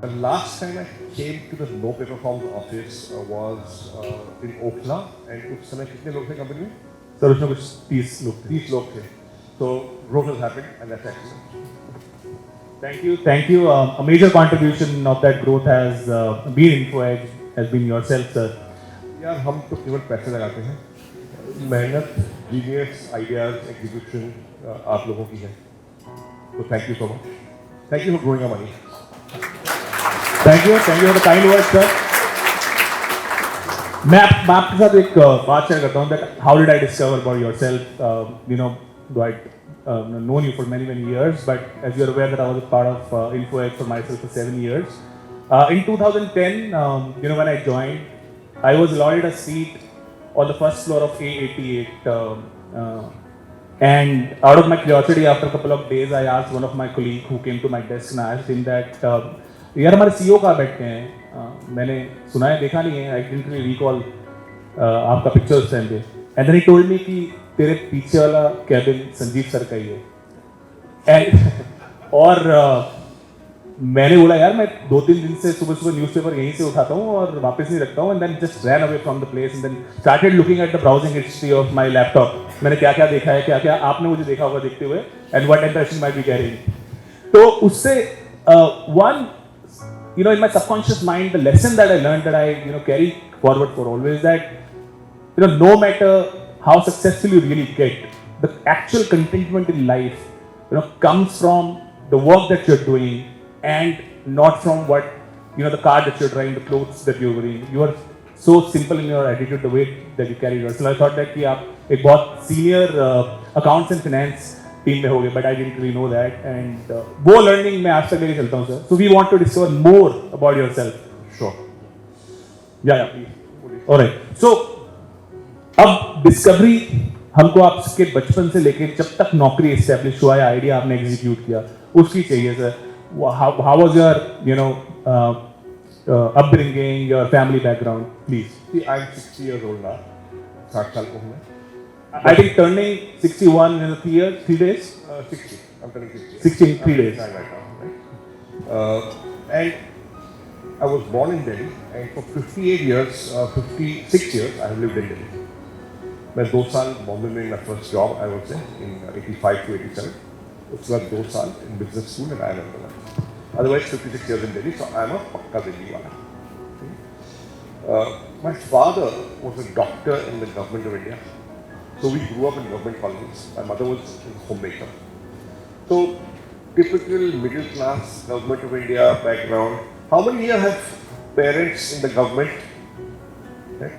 The last time I came to the NoPaperForms office was in Okhla, and उस समय कितने लोग थे कंपनी में? सर उसमें कुछ 30 लोग थे. 30 लोग थे. So growth has happened, and that's excellent. Thank you. A major contribution of that growth has been InfoEdge, has been yourself, sir. यार हम तो केवल पैसे लगाते हैं. मेहनत, जीनियस, आइडियाज, एग्जीक्यूशन आप लोगों की है. So thank you so much. Thank you for growing our money. Thank you for the kind words, sir. मैं आपके साथ एक बात शेयर करता हूँ that how did I discover about yourself? Though I'd known you for many years, but as you're aware that I was a part of InfoEdge for myself for 7 years. In 2010, when I joined, I was allotted a seat on the first floor of A88. And out of my curiosity, after a couple of days, I asked one of my colleagues who came to my desk and I asked him that, यार हमारे CEO कहाँ बैठते हैं? मैंने सुना है, देखा नहीं है. I didn't really recall आपका पिक्चर उस टाइम पे. And then he told me कि तेरे पीछे वाला कैबिन संजीव सर का ही है. And और मैंने बोला यार मैं 2-3 दिन से सुबह न्यूज़पेपर यहीं से उठाता हूँ और वापस नहीं रखता हूँ. And then just ran away from the place and then started looking at the browsing history of my laptop. मैंने क्या क्या देखा है, क्या क्या आपने मुझे देखा होगा देखते हुए, and what impression might be carrying. तो उससे one, in my subconscious mind, the lesson that I learned that I carry forward for always that no matter how successful you really get, the actual contentment in life comes from the work that you're doing and not from what the car that you're driving, the clothes that you're wearing. You are so simple in your attitude, the way that you carry yourself. I thought that कि आप एक बहुत senior accounts and finance team में होगे, but I didn't really know that. And वो learning मैं आज तक लेके चलता हूँ sir. So we want to discover more about yourself. Sure. Yeah, please. Alright. So अब डिस्कवरी हमको आपके बचपन से लेके जब तक नौकरी एस्टेब्लिश हुआ है, आइडिया आपने एग्जीक्यूट किया, उसकी चाहिए sir. How was your upbringing, your family background, please? See, I'm 60 years old now. 60 साल को हूँ मैं. I think turning 61 in 3 days. 60. I'm turning 60. 63 days. Right now, right? And I was born in Delhi, and for 56 years, I have lived in Delhi. मैं 2 साल बॉम्बे में my first job, I would say, in 85 to 87. उसके बाद 2 साल in business school and IIM. Otherwise, 56 years in Delhi, so I'm a पक्का दिल्ली वाला. My father was a doctor in the government of India. So we grew up in government colonies. My mother was a homemaker. So typical middle class government of India background. How many here have parents in the government? Right?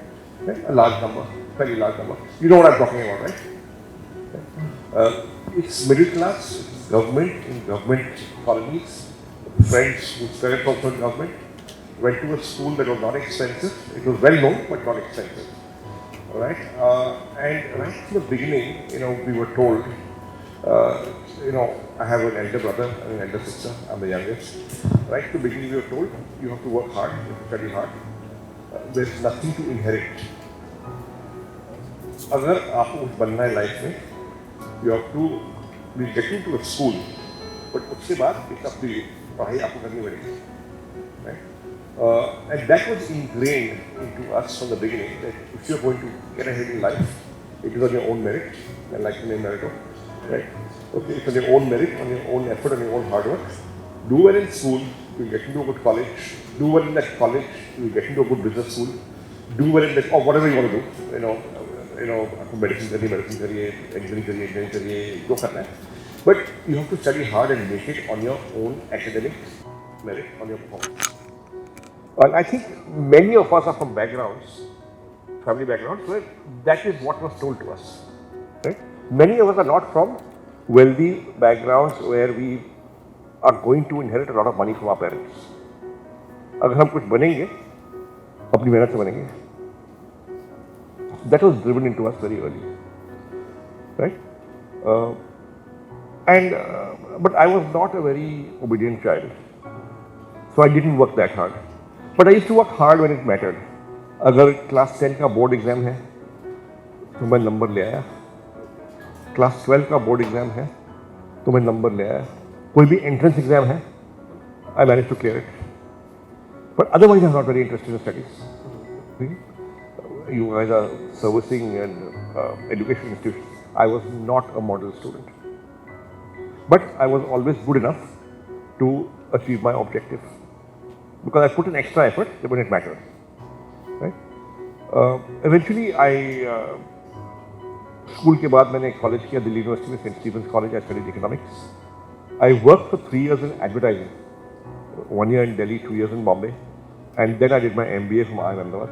A large number, fairly large number. You know what I'm talking about, right? It's middle class, it's government in government colonies. Friends whose parents also in government went to a school that was not expensive. It was well known but not expensive. All right, and right from the beginning, we were told, I have an elder brother and an elder sister. I'm the youngest. Right from the beginning, we were told you have to work hard, you have to study hard. There's nothing to inherit. अगर आपको कुछ बनना है life में, you have to be getting to a school, but उसके बाद it's up to you. पढ़ाई आपको करनी पड़ेगी. Right? And that was ingrained into us from the beginning that if you're going to get ahead in life, it is on your own merit, and like the name Meritto, right? Okay, it's on your own merit, on your own effort, on your own hard work. Do well in school, you'll get into a good college. Do well in that college, you'll get into a good business school. Do well in that, or whatever you want to do. आपको medicine करिए, engineering करिए, जो करना है. But you have to study hard and make it on your own academic merit, on your performance. And I think many of us are from backgrounds, family backgrounds, where that is what was told to us. Right? Many of us are not from wealthy backgrounds where we are going to inherit a lot of money from our parents. अगर हम कुछ बनेंगे, अपनी मेहनत से बनेंगे. That was driven into us very early. Right? But I was not a very obedient child. So I didn't work that hard. But I used to work hard when it mattered. अगर class 10 का board exam है तो मैं number ले आया. Class 12 का board exam है तो मैं नंबर ले आया. कोई भी एंट्रेंस एग्जाम है, I managed to clear it. But otherwise, I'm not very interested in studies. See? You guys are servicing and education institutions. I was not a model student. But I was always good enough to achieve my objective. Because I put in extra effort when it mattered. Right? Eventually, school के बाद मैंने college किया Delhi university में St. Stephen's College. I studied economics. I worked for 3 years in advertising. 1 year in Delhi, 2 years in Bombay, and then I did my MBA from IIM Ahmedabad.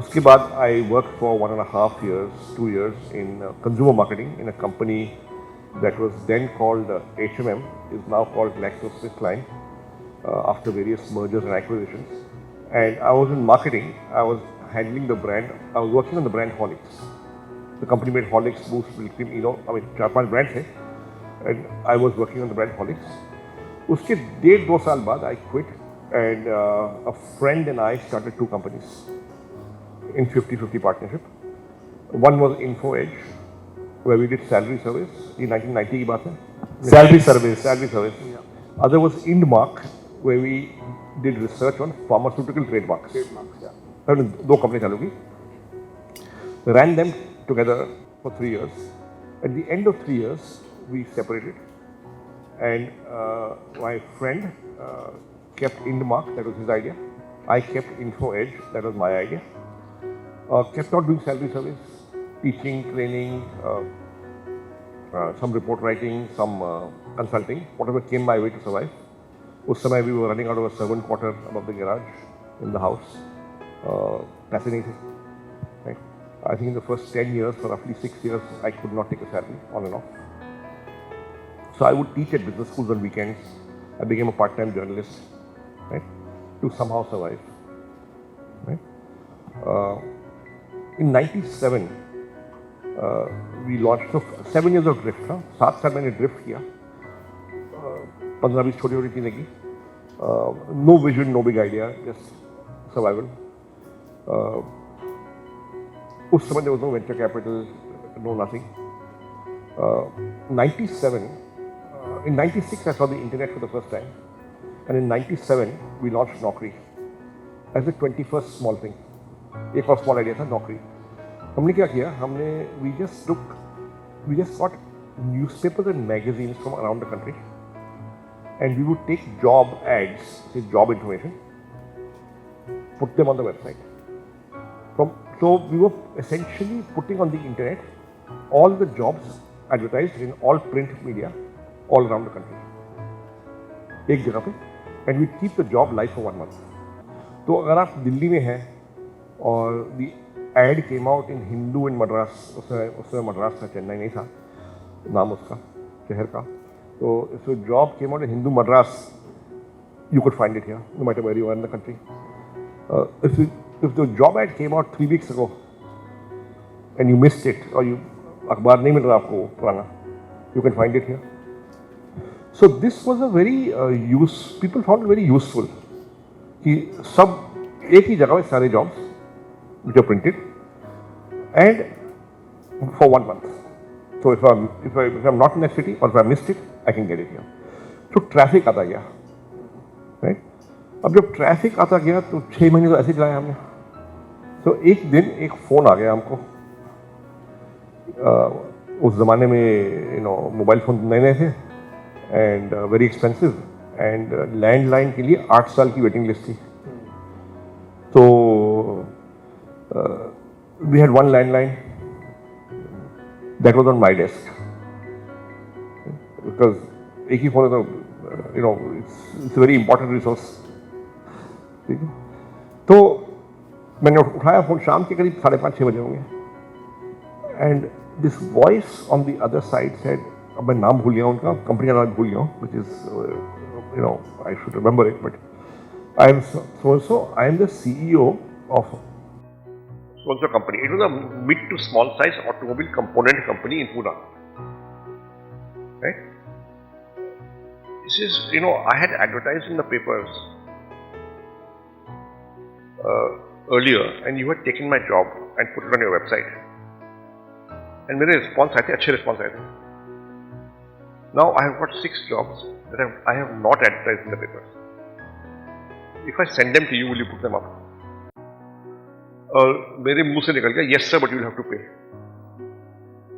उसके बाद I worked for 1.5 years, 2 years in consumer marketing in a company that was then called HMM, is now called GlaxoSmithKline, after various mergers and acquisitions. And I was in marketing. I was handling the brand. I was working on the brand Horlicks. The company made Horlicks, Boost, Milk Cream, 4-5 brands थे. And I was working on the brand Horlicks. उसके 1.5-2 साल बाद I quit, and a friend and I started 2 companies in 50-50 partnership. One was InfoEdge, where we did salary service. In 1990 की बात है. Salary service. Salary service. Yeah. Other was IndMark, where we did research on pharmaceutical trademarks. Trademarks, yeah. 2 companies चालू की. Ran them together for 3 years. At the end of 3 years, we separated. And my friend kept IndMark, that was his idea. I kept InfoEdge, that was my idea. Kept on doing salary service, teaching, training, some report writing, some consulting, whatever came my way to survive. Us samay we were running out of a servant quarter above the garage in the house. Fascinating. Right? I think in the first 10 years, for roughly 6 years, I could not take a salary on and off. So I would teach at business schools on weekends. I became a part-time journalist, right, to somehow survive. Right? In 97, we launched, so 7 years of drift. 7 साल मैंने drift किया. 15-20 छोटी-छोटी चीजें की. No vision, no big idea, just survival. उस समय there was no venture capital, no nothing. 97. In 96, I saw the internet for the first time, and in 97, we launched Naukri as the 21st small thing. एक और small idea था Naukri. हमने क्या किया? we just got newspapers and magazines from around the country, and we would take job ads, say job information, put them on the website. So we were essentially putting on the internet all the jobs advertised in all print media all around the country. एक जगह पे, and we keep the job live for 1 month. तो अगर आप दिल्ली में हैं और the ad came out in Hindu in Madras, उसमें मद्रास था, चेन्नई नहीं था नाम उसका शहर का, तो so job came out in Hindu Madras, you could find it here no matter where you are in the country. If the job ad came out 3 weeks ago and you missed it, or you अखबार नहीं मिल रहा आपको पुराना, you can find it here. So this was a very people found it very useful कि सब एक ही जगह में सारे jobs which are printed and for 1 month. So if I'm not in that city or if I missed it, I can get it here. So traffic आता गया, right? अब जब traffic आता गया तो 6 महीने तो ऐसे चलाया हमने. तो एक दिन एक फोन आ गया हमको. उस जमाने में मोबाइल फोन नए नए थे and very expensive, and landline के लिए 8 साल की वेटिंग लिस्ट थी. तो we had one landline that was on my desk because एक ही फोन है तो it's a very important resource. ठीक है, तो मैंने उठाया फोन शाम के करीब 5:30-6 बजे होंगे, and this voice on the other side said, अब मैं नाम भूल गया उनका, कंपनी का नाम भूल गया हूँ, which is I should remember it, but I am I am the CEO of so company. It was a mid to small size automobile component company in Pune. Right? This is, I had advertised in the papers earlier, and you had taken my job and put it on your website. And मेरे response आए थे, अच्छे response आए थे. Now I have got 6 jobs that I have not advertised in the papers. If I send them to you, will you put them up? और मेरे मुंह से निकल गया, yes sir, but you will have to pay.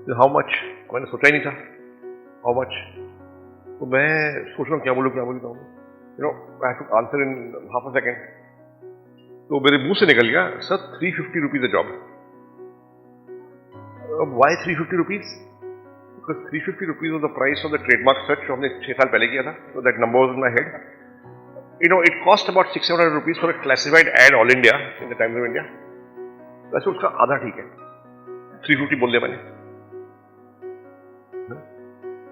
So how much? मैंने सोचा ही नहीं था. How much? तो मैं सोच रहा हूँ क्या बोलूँ. You know, I have to answer in half a second. तो मेरे मुंह से निकल गया, sir, 350 rupees a job. Why 350 rupees? Because 350 rupees was the price of the trademark search जो हमने 6 साल पहले किया था. So that number was in my head. You know, it cost about 600 rupees for a classified ad all India in the Times of India. वैसे उसका आधा ठीक है. 350 बोल दिया मैंने.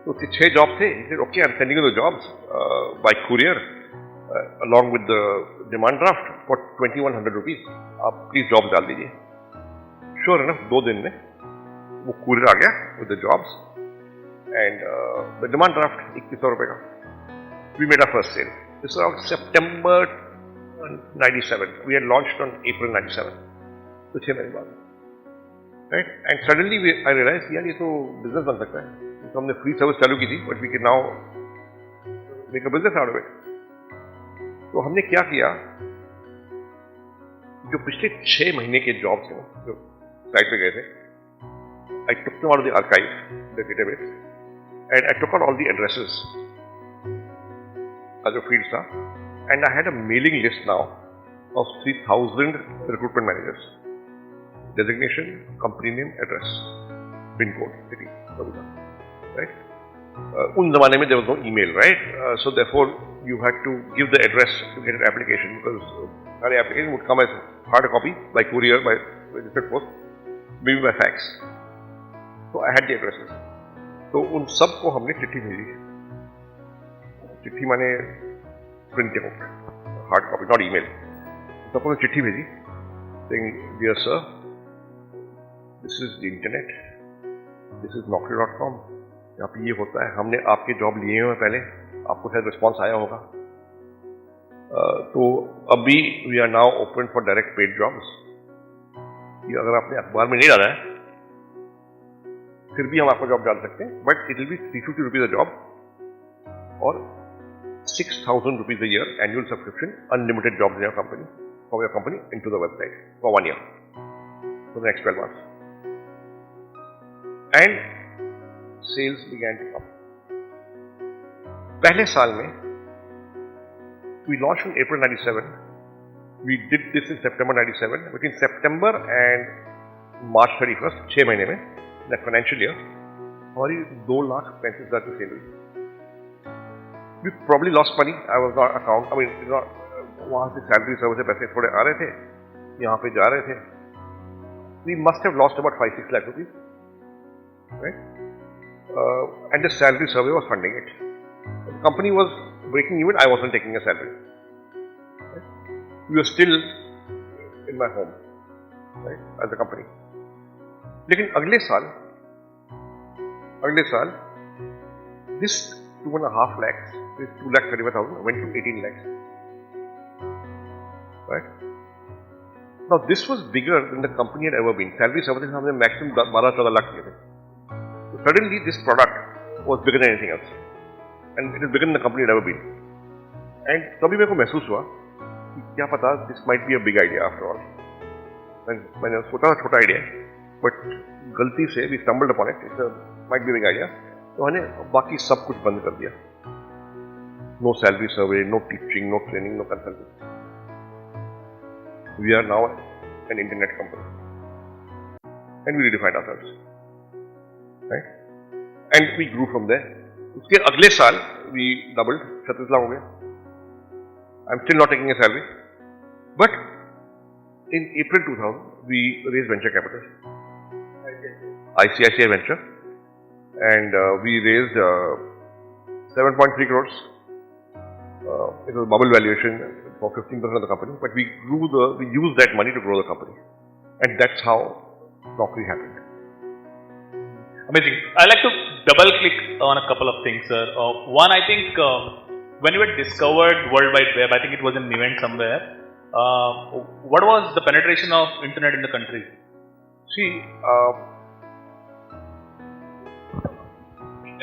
तो 6 जॉब थे. He said, okay, I'm sending you the jobs by courier along with the demand draft for 2100 rupees. आप प्लीज जॉब डाल दीजिए. Sure enough, 2 दिन में वो courier आ गया with the jobs and the demand draft 2100 रुपए का. We made our first sale. This was around September 97. We had launched on April 97. तो 6 महीने बाद. Right? And suddenly I realized यार ये तो business बन सकता है. तो हमने free service चालू की थी, but we can now make a business out of it. तो हमने क्या किया? जो पिछले 6 महीने के जॉब्स हैं जो साइट पे गए थे, I took them out of the archive, the database, and I took out all the addresses as a field staff, and I had a mailing list now of 3,000 recruitment managers. Designation, company name, address, pin code, city, right? उन ज़माने में there was no email, right? So therefore you had to give the address to get an application because our application would come as hard copy by courier, by registered post, maybe by fax. So I had the addresses. तो उन सब को हमने चिट्ठी भेजी. चिट्ठी माने print out, hard copy, not email. सबको ने चिट्ठी भेजी saying, dear sir, this is the internet, this is Naukri.com. यहाँ पे ये होता है. हमने आपके जॉब लिए हुए पहले, आपको शायद रिस्पॉन्स आया होगा. तो अभी we are now open for direct paid jobs. ये अगर आपने अखबार में नहीं डाला है फिर भी हम आपको जॉब डाल सकते हैं, but it will be 350 rupees a job और 6,000 rupees a year annual subscription, unlimited jobs in your company, from your company into the website for 1 year, for the next 12 months. And sales began to come. पहले साल में we launched in April 97. We did this in September 97. Between September and March 31st, 6 महीने में, that financial year, हमारी 2,35,000 की cell हुई. We probably lost money. I was not account. I mean, वहाँ से सैलरी सर्विस से पैसे थोड़े आ रहे थे, यहाँ पे जा रहे थे. We must have lost about 5-6 lakh rupees, right? And the salary survey was funding it. The company was breaking even. I wasn't taking a salary. Right? We were still in my home, right, as a company. लेकिन अगले साल this 2.5 lakhs, this 2,35,000 went to 18 lakhs. Right? Now this was bigger than the company had ever been. Salary services हमने maximum 12-14 lakh किए थे. So suddenly this product was bigger than anything else, and it is bigger than the company had ever been. And तभी मेरे को महसूस हुआ कि क्या पता this might be a big idea after all. मैंने सोचा था छोटा आइडिया, बट गलती से we stumbled upon it. It might be a big idea. तो हमने बाकी सब कुछ बंद कर दिया. No salary survey, no teaching, no training, no consulting. We are now an internet company, and we redefined ourselves, right? And we grew from there. उसके अगले साल we doubled, 36 लाख हो गए. I'm still not taking a salary, but in April 2000 we raised venture capital, ICICI Venture, and we raised 7.3 crores. It was a bubble valuation for 15% of the company, but we used that money to grow the company, and that's how Naukri happened. Amazing. I like to double click on a couple of things, sir. One, I think when you had discovered World Wide Web, I think it was an event somewhere. What was the penetration of internet in the country? See,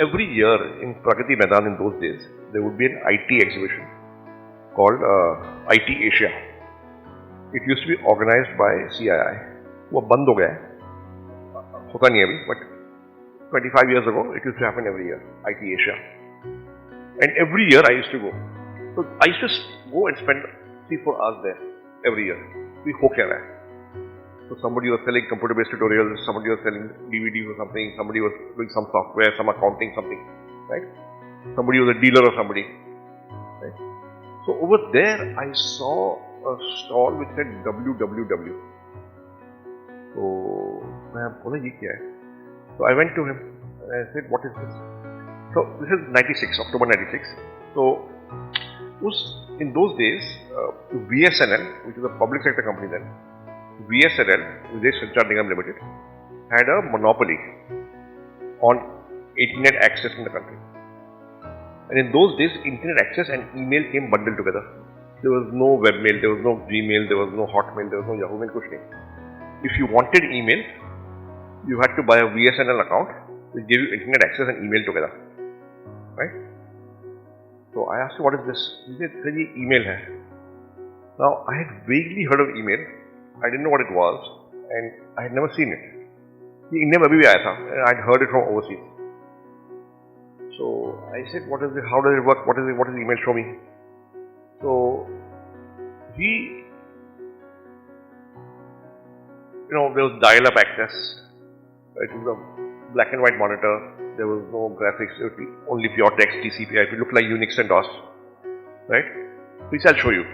every year in Pragati Maidan in those days, there would be an IT exhibition. called IT Asia. It used to be organized by CII. वो बंद हो गया है, होता नहीं अभी, but 25 years ago it used to happen every year, IT Asia. And every year I used to go. So I used to go and spend 3-4 hours there every year. We हो क्या रहा है? So somebody was selling computer-based tutorials, somebody was selling DVDs or something, somebody was doing some software, some accounting, something, right? Somebody was a dealer or somebody, right? So over there I saw a stall which said www. So मैं बोला ये क्या है? So I went to him and I said, what is this? So this is 96, October 96. So in those days, VSNL, which is a public sector company then, VSNL, Vijay Sanchar Nigam Limited, had a monopoly on internet access in the country. And in those days, internet access and email came bundled together. There was no webmail, there was no Gmail, there was no Hotmail, there was no Yahoo Mail, kuch nahi. If you wanted email, you had to buy a VSNL account which gave you internet access and email together, right? So I asked him, what is this? He said, sir, ye email hai. Now I had vaguely heard of email. I didn't know what it was and I had never seen it. Ye India mein abhi bhi aaya tha and I had heard it from overseas. So I said, what is it? How does it work? What is it? What is email? Show me. So he, there was dial-up access. It was a black and white monitor. There was no graphics. It was only pure text, TCP/IP. It looked like Unix and DOS, right? So he said, I'll show you.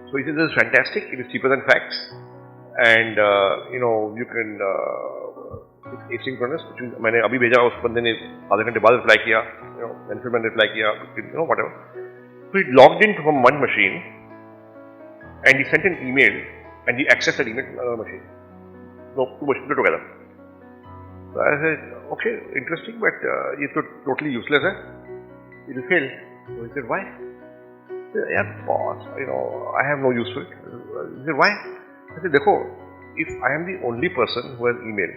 So he said, this is fantastic. It is cheaper than fax, and you can. It's asynchronous. Which means मैंने अभी भेजा उस बंदे ने आधे घंटे बाद reply किया. Then फिर मैंने reply किया. Whatever. So he logged in from one machine, and he sent an email, and he accessed that email to another machine. So two machines together. So I said, okay, interesting, but it's totally useless. It will fail. So he said, why? I said, yeah, boss, I have no use for it. He said, why? I said, देखो, if I am the only person who has email,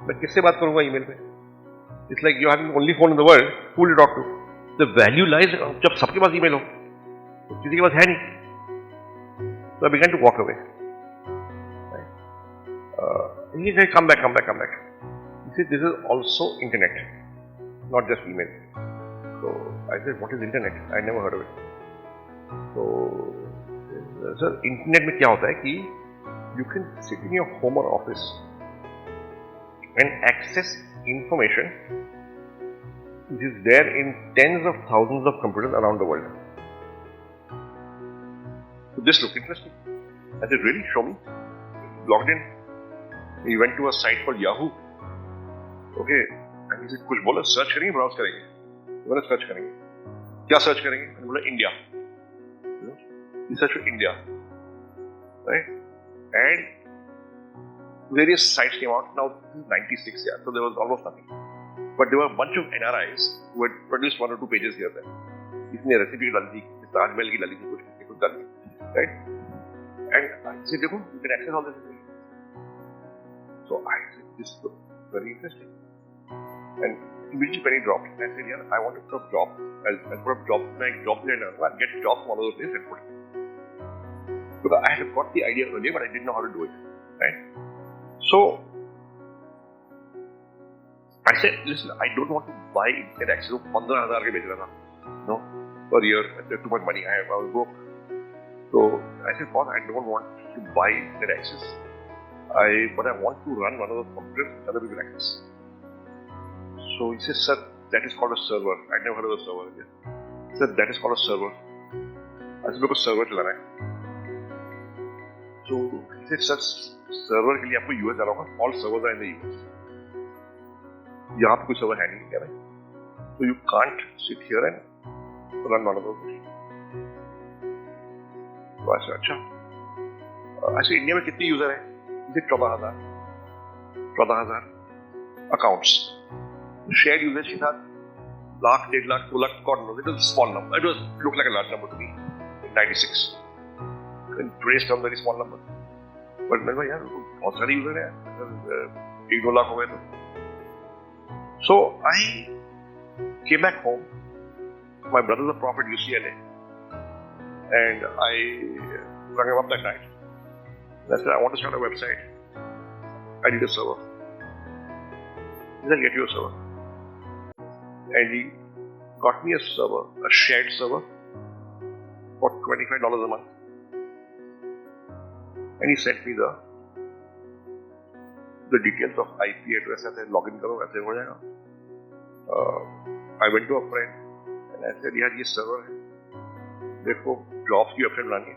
मैं किससे बात करूँगा email पे? It's like you have the only phone in the world. Who will you talk to? The value lies जब सबके पास email हो, तो किसी के पास है नहीं. So I began to walk away. He said, come back. He said, this is also internet, not just email. So I said, what is internet? I never heard of it. So, sir, internet में क्या होता है कि you can sit in your home or office and access information which is there in tens of thousands of computers around the world. So this looked interesting. I said, really? Show me. Logged in. He went to a site called Yahoo. Okay. And he said, कुछ बोला, search करेंगे, browse करेंगे. मैंने search करेंगे. क्या search करेंगे? मैंने बोला, India. He searched for India. Right? And various sites came out. Now, this is 96, yeah. So there was almost nothing. But there were a bunch of NRIs who had produced 1 or 2 pages here then. इसने recipe डाली थी, ताजमहल की डाली थी, कुछ डाली, right? And I said, देखो, you can access all this information. So I said, this looks very interesting. And immediately penny dropped. I said, yeah, I want to put up jobs. I'll put up jobs, like jobs later. I'll get jobs from all over the place and put it. Because I had got the idea earlier, but I didn't know how to do it. Right? So I said, listen, I don't want to buy internet access. 15,000 ke bech raha tha, per year. Too much money. I was broke. So I said, boss, I don't want to buy internet access. But I want to run one of those computers which other people access. So he says, sir, that is called a server. I never heard of a server yet. He said, that is called a server. I said, मेरे को server चलाना है. So he said, sir, server के लिए आपको US जाना होगा. All servers are in the US. यहाँ पे कोई server है नहीं क्या भाई? So you can't sit here and run one of those machines. तो I said, अच्छा. I said, इंडिया में कितने यूजर हैं? He said, 14,000 accounts. Shared usage के साथ lakh, 1.5 lakh, 2 lakh, God knows. It was a small number. It looked like a large number to me in 96. In today's terms, very small number. But मैं यार बहुत सारे user हैं. 1-2 lakh हो गए तो. So I came back home. My brother's a prof at UCLA. And I rang him up that night. And I said, I want to start a website. I need a server. He said, I'll get you a server. And he got me a server, a shared server, for $25 a month. And he sent me the details of IP address. I said, login karo, aise ho jayega. I went to a friend and I said, yaar, ye server hai. देखो jobs की website बनानी है,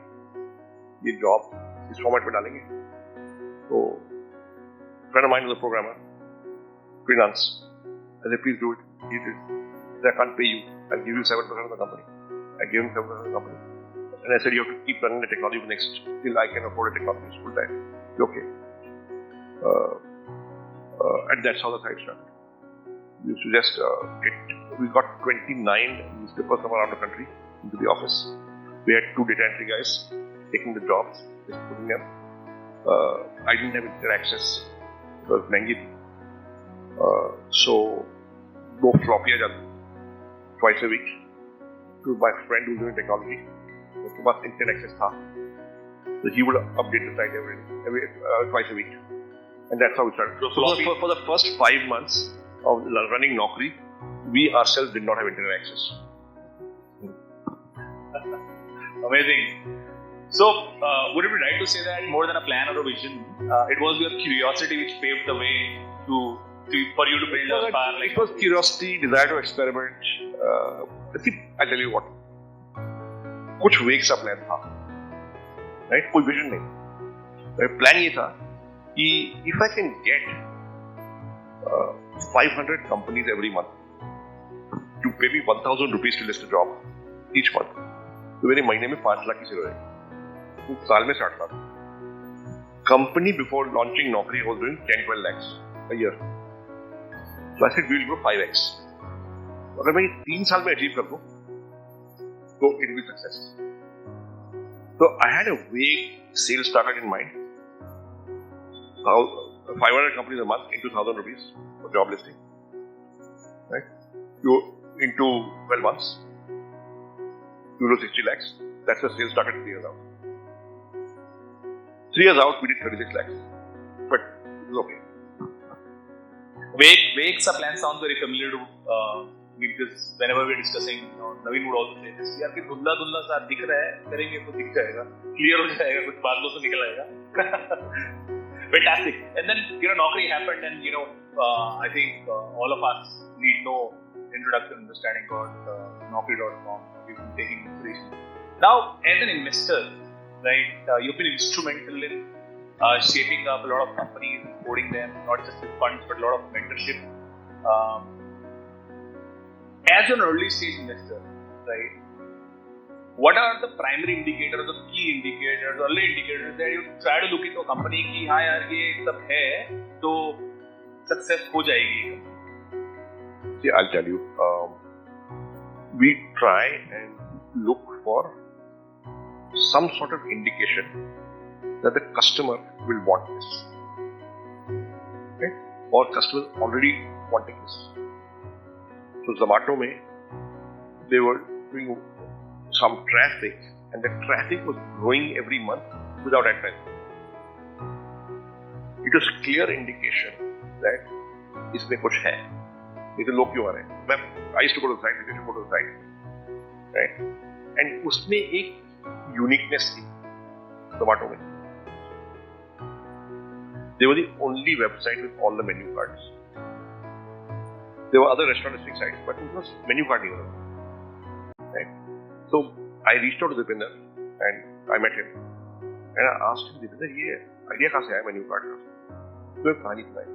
ये job इस format में डालेंगे. तो friend of mine is a programmer, freelance. I said, please do it. He did. I said, I can't pay you. I'll give you 7% of the company. I gave him 7% of the company. And I said, you have to keep running the technology for next till I can afford a technology full time. Okay. And that's how the site started. We used to just we got 29 newspapers from around the country into the office. We had 2 data entry guys taking the jobs, just putting them. I didn't have internet access. It was महंगी थी. So 2 floppy आ जाते twice a week to my friend who's doing technology. उसके पास internet access था. So he would update the site every twice a week. And that's how we started. So for the first 5 months of running Naukri, we ourselves did not have internet access. Amazing. So, would it be right to say that more than a plan or a vision, it was your curiosity which paved the way for you to build a power? It was curiosity, desire to experiment. See, I'll tell you what. कुछ वेग सा plan था, right? कोई vision नहीं. Plan ये था कि if I can get 500 companies every month to pay me 1,000 rupees to list a job each month, तो मेरे महीने में 5 लाख की सेल हो जाएगी. साल में 60 lakh. Company before launching Naukri was doing 10-12 lakhs a year. So I said we will go 5x. अगर मैं 3 साल में achieve कर दूं, तो it will be success. So I had a vague sales target in mind. 500 companies a month into 1,000 rupees for job listing. Right? Into 12 months. Euro 60 lakhs. That's the sales target 3 years out. 3 years out, we did 36 lakhs. But it was okay. Vague sa plan sounds very familiar to me because whenever we're discussing, Naveen would also say this. यार कि धुंधला सा दिख रहा है, करेंगे तो दिख जाएगा, clear हो जाएगा, कुछ बादलों से निकल आएगा. Fantastic. And then Naukri happened, and I think all of us need no introduction understanding about Naukri.com. We've been taking inspiration. Now, as an investor, right, you've been instrumental in shaping up a lot of companies, supporting them, not just with funds, but a lot of mentorship. As an early stage investor, right, what are the primary indicators, the key indicators, early indicators that you try to look into a company कि हाँ यार ये सब है तो success हो जाएगी? See, I'll tell you. We try and look for some sort of indication that the customer will want this. Okay? Or customers already wanting this. So Zomato mein, they were doing some traffic, and the traffic was growing every month without advertising. It was clear indication that इसमें कुछ है. नहीं तो लोग क्यों आ रहे हैं? I used to go to the site, I used to go to the site, right? And उसमें एक uniqueness थी Zomato में. They were the only website with all the menu cards. There were other restaurantistic sites, but it was menu card नहीं होता, right? So I reached out to Dipinder and I met him and I asked him, Dipinder, ये idea कहाँ से आया menu card का? तो एक कहानी सुनाई.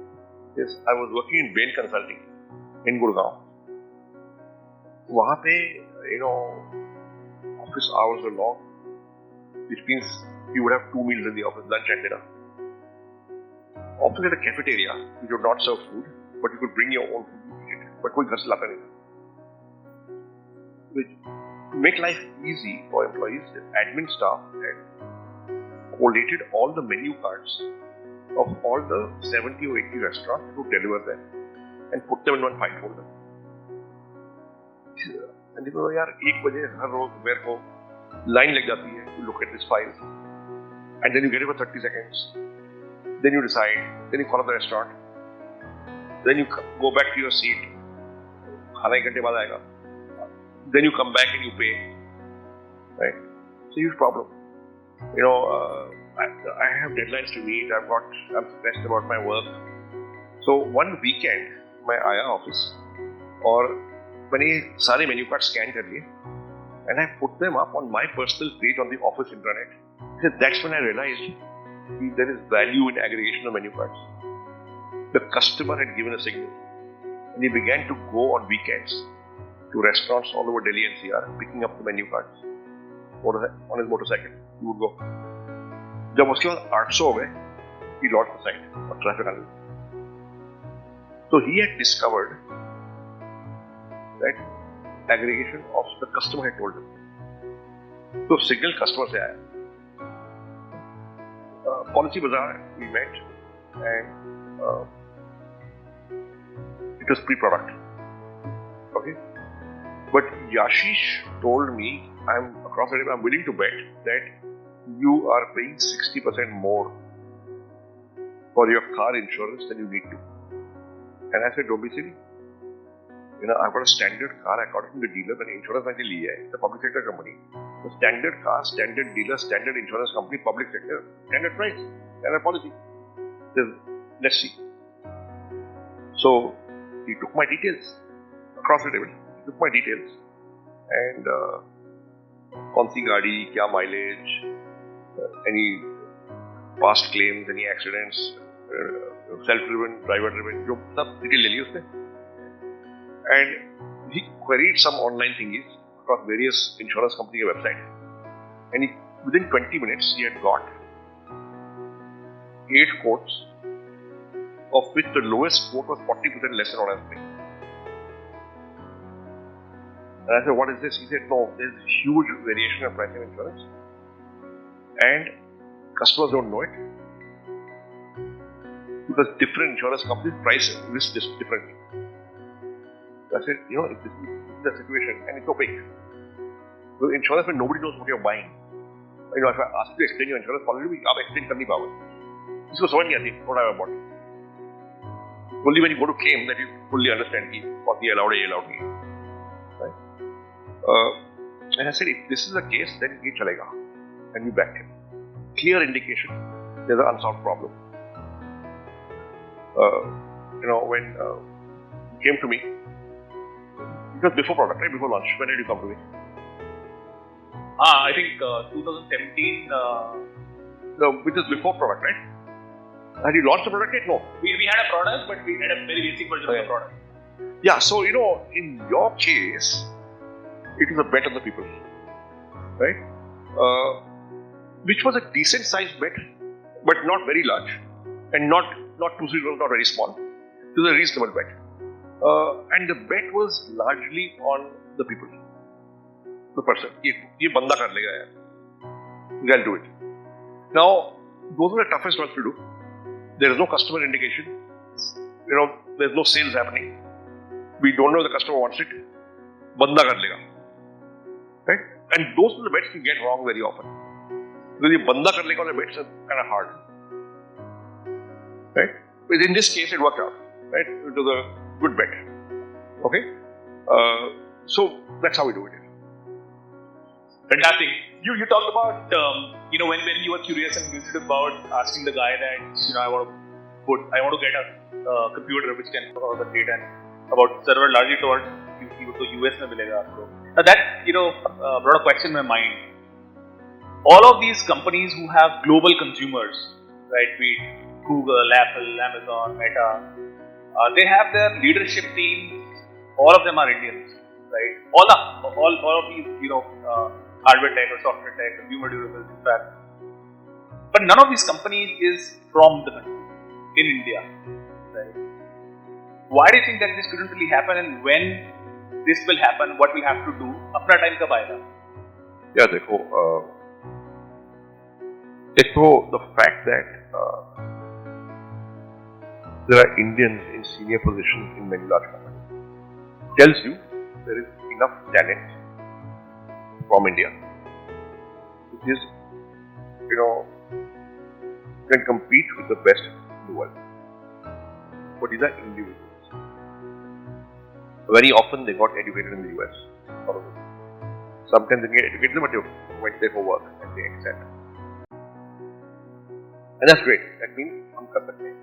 Yes, I was working in Bain Consulting in Gurgaon. वहाँ पे office hours were long, which means you would have 2 meals in the office, lunch and dinner. Office had a cafeteria which would not serve food, but you could bring your own food to eat it. But कोई घर से लाता नहीं था. To make life easy for employees, the admin staff had collated all the menu cards of all the 70 or 80 restaurants to deliver them and put them in one file folder. And they were, यार 1 बजे हर रोज मेरे को line lag jati hai to look at this file, and then you get it for 30 seconds. Then you decide. Then you call up the restaurant. Then you go back to your seat. खाना 1 घंटे बाद आएगा. Then you come back and you pay. Right? It's a huge problem. You know, I have deadlines to meet. I'm stressed about my work. So one weekend, मैं आया office और मैंने सारे menu card scan कर लिए, and I put them up on my personal page on the office intranet. So that's when I realized there is value in aggregation of menu cards. The customer had given a signal, and he began to go on weekends to restaurants all over Delhi NCR, picking up the menu cards on his motorcycle. He would go. जब उसके बाद 800 हो गए, he lost the site of traffic analysis. So he had discovered that aggregation of the customer had told him. So signal customer से आया. Policy Bazaar we met, and it was pre-product. Okay, but Yashish told me, I'm willing to bet that you are paying 60% more for your car insurance than you need to. And I said, don't be silly. You know, I've got a standard car according to the dealer and insurance मैंने लिया है. It's a public sector company. The standard car, standard dealer, standard insurance company, public sector, standard price, standard policy. Let's see. So he took my details across the table. He took my details and कौन सी गाड़ी, क्या mileage, any past claims, any accidents, self-driven, driver-driven, जो सब detail ले ली उसने. And he queried some online thingies across various insurance company website. And within 20 minutes, he had got 8 quotes, of which the lowest quote was 40% less than what I was paying. And I said, what is this? He said, no, there's a huge variation of pricing insurance. And customers don't know it. Because different insurance companies price risk differently. So I said, you know, if this is the situation, and it's opaque. Because insurance, when nobody knows what you're buying. You know, if I ask you to explain your insurance policy, आप explain कर नहीं पाओगे. इसको समझ नहीं आती, what have I bought? Only when you go to claim that you fully understand what the allowed है, allowed नहीं. Right? And I said, if this is the case, then ये चलेगा. And we backed him. Clear indication there's an unsolved problem. You know, when he came to me, it was before product, right? Before launch. When did you come to me? I think 2017. No, which is before product, right? Had you launched the product yet? No. We had a product, but we had a very basic version of the product. Yeah, so you know, in your case, it is a bet on the people, right? Which was a decent sized bet, but not very large, and not too small, not very small. It was a reasonable bet, and the bet was largely on the people, the person. ये बंदा कर लेगा यार. They'll do it. Now, those are the toughest ones to do. There is no customer indication. You know, there's no sales happening. We don't know if the customer wants it. Banda kar lega. Right? And those are the bets you get wrong very often. Because the banda kar lega bets are kind of hard. Right? But in this case, it worked out. Right? It was a good bet. Okay? So that's how we do it. Fantastic. You talked about when you were curious and lucid about asking the guy that I want to get a computer which can put all the data and about server largely towards तो US में मिलेगा आपको. Now that brought a question in my mind. All of these companies who have global consumers, right? Be it Google, Apple, Amazon, Meta, they have their leadership teams. All of them are Indians, right? All of these hardware tech or software tech, consumer durables, in fact. But none of these companies is from the country, in India, right? Why do you think that this couldn't really happen, and when this will happen, what we'll have to do? अपना time कब आएगा? Yeah, देखो, the fact that there are Indians in senior positions in many large companies tells you there is enough talent from India is, you know, can compete with the best in the world. But these are individuals. Very often they got educated in the US. Sometimes they get educated, but they went there for work and they excel. And that's great. That means I'm consulting.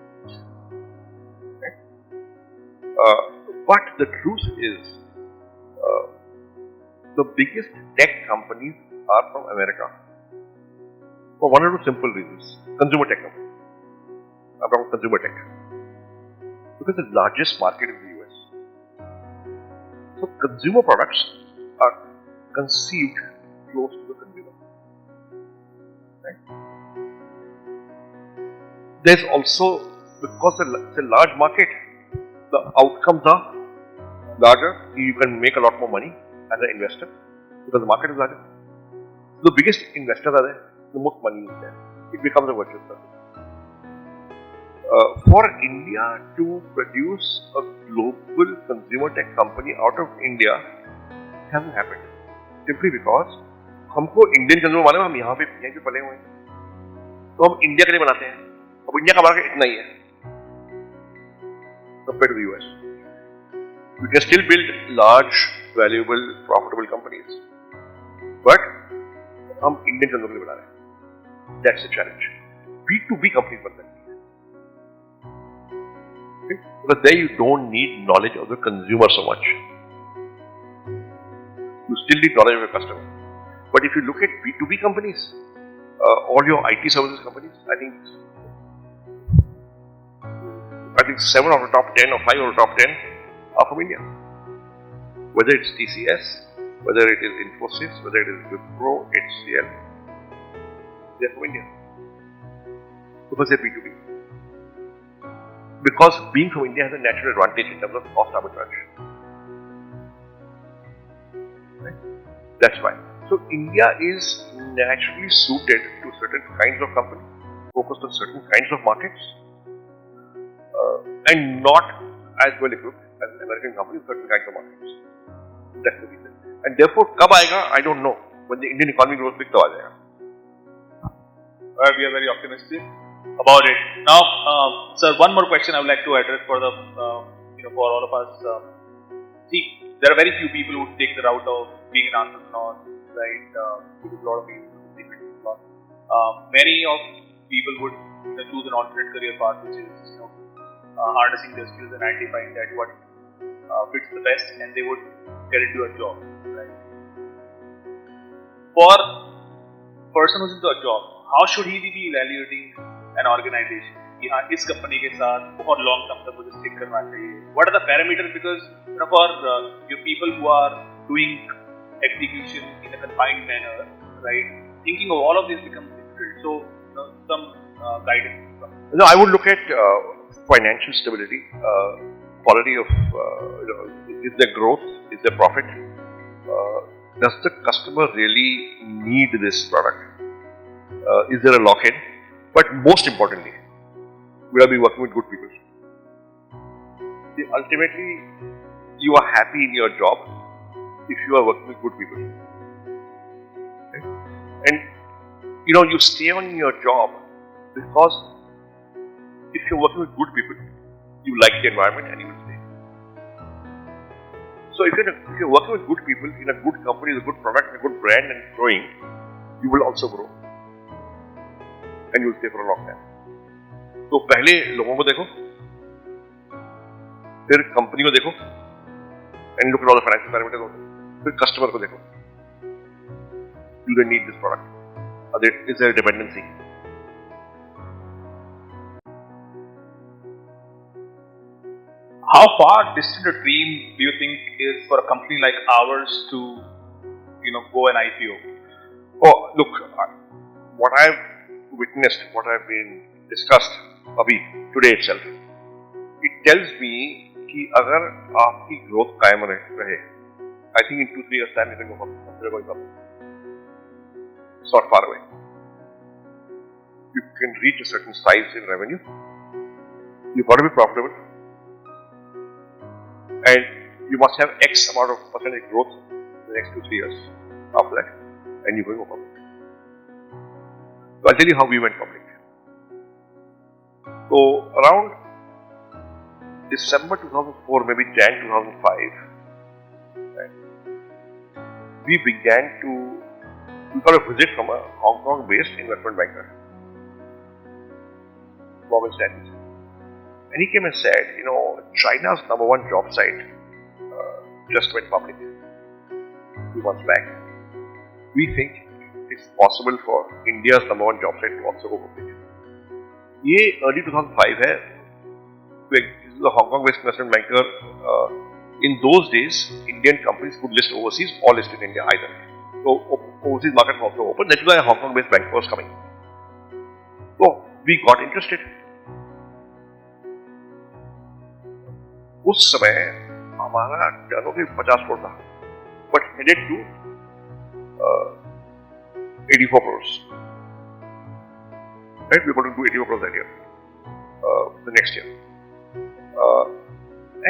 Okay? But the truth is, the biggest tech companies are from America. For one or two simple reasons. Consumer tech companies. I'm talking consumer tech. Because the largest market is the US. So consumer products are conceived close to the consumer. Right? There's also, because it's a large market, the outcomes are larger. You can make a lot more money as an investor because the market is larger. The biggest investors are there, the most money is there. It becomes a virtuous circle. For India to produce a global consumer tech company out of India hasn't happened. Simply because हमको Indian consumer मालूम है, हम यहाँ पे पले हुए हैं, तो हम इंडिया के लिए बनाते हैं. अब इंडिया का मार्केट इतना ही है compared to the US. We can still build large, valuable, profitable companies, but हम इंडियन कंज्यूमर के लिए बना रहे हैं. That's the challenge. B2B companies बनते हैं. Because there you don't need knowledge of the consumer so much. You still need knowledge of your customer. But if you look at B2B companies, all your IT services companies, I think 7 out of the top 10 or 5 out of the top 10 are from India. Whether it's TCS, whether it is Infosys, whether it is Wipro, HCL, they're from India. Because they're B2B. Because being from India has a natural advantage in terms of cost arbitrage. Right? That's why. So India is naturally suited to certain kinds of companies, focused on certain kinds of markets, and not as well equipped as American companies, certain kinds of markets. That's the reason. And therefore, कब आएगा? I don't know. When the Indian economy grows big, तब आ जाएगा. We are very optimistic about it. Now, sir, one more question I would like to address for the, for all of us. See, there are very few people who take the route of being an entrepreneur, right? Because a lot of people many of people would choose an alternate career path, which is harnessing their skills and identifying that what fits the best, and they would get into a job, right? For person who's into a job, how should he be evaluating an organization? यहाँ इस company के साथ बहुत long term तक मुझे stick करना चाहिए. What are the parameters? Because for your people who are doing execution in a confined manner, right? Thinking of all of this becomes difficult. So some guidance. No, I would look at financial stability, quality of is there growth, is there profit, does the customer really need this product, is there a lock-in, but most importantly, will I be working with good people? See, ultimately, you are happy in your job if you are working with good people. Okay? And you stay on your job because if you're working with good people, you like the environment and you will stay. So if you're working with good people in a good company, with a good product, a good brand and growing, you will also grow. And you will stay for a long time. तो पहले लोगों को देखो, फिर company को देखो, and look at all the financial parameters also. फिर customer को देखो. Do they need this product? Is there a dependency? How far distant a dream do you think is for a company like ours to, go an IPO? Oh, look, what I've witnessed, what I've been discussed, today itself, it tells me कि अगर आपकी growth कायम रहे, I think in 2-3 years time it will go up. It's not far away. You can reach a certain size in revenue. You've got to be profitable. And you must have X amount of percentage growth in the next 2-3 years after that, and you're going over. So I'll tell you how we went public. So around December 2004, maybe Jan 2005, right, we got a visit from a Hong Kong-based investment banker, Morgan Stanley. And he came and said, China's #1 job site just went public 2 months back. We think it's possible for India's #1 job site to also go public. ये early 2005 है. This is a Hong Kong-based investment banker. In those days, Indian companies could list overseas or list in India either. So overseas market was also open. That's why a Hong Kong-based banker was coming. So we got interested. उस समय हमारा turnover 50 crore था, but headed to 84 crores. Right, we're going to do 84 crores that year, the next year.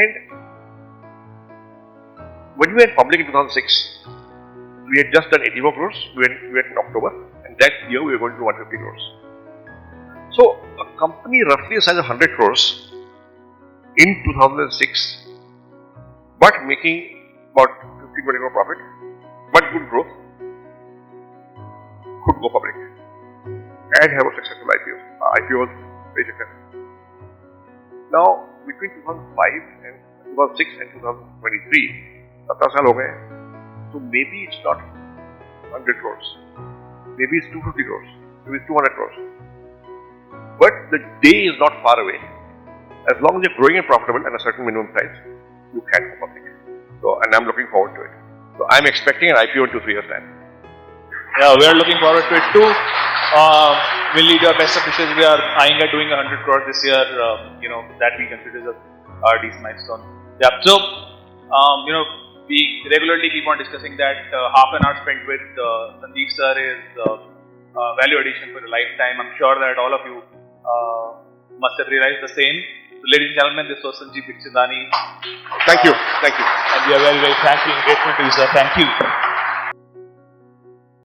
And when we went public in 2006, we had just done 84 crores. We went in October, and that year we were going to do 150 crores. So a company roughly the size of 100 crores in 2006, but making about 15-20 crore profit, but good growth, could go public and have a successful IPO. IPO was very successful. Now, between 2005 and 2006 and 2023, 17 साल हो गए, so maybe it's not 100 crores, maybe it's 250 crores, maybe it's 200 crores. But the day is not far away. As long as you're growing and profitable and a certain minimum size, you can go public. So, and I'm looking forward to it. So, I'm expecting an IPO in 2-3 years' time. Yeah, we are looking forward to it too. We'll need your best wishes. We are eyeing at doing 100 crores this year. That we consider a decent milestone. Yeah. So, we regularly keep on discussing that half an hour spent with Sanjeev sir is value addition for a lifetime. I'm sure that all of you must have realized the same. So, ladies and gentlemen, this was Sanjeev Bikhchandani. Thank you. And we are very, very thankful and grateful to you, sir. Thank you.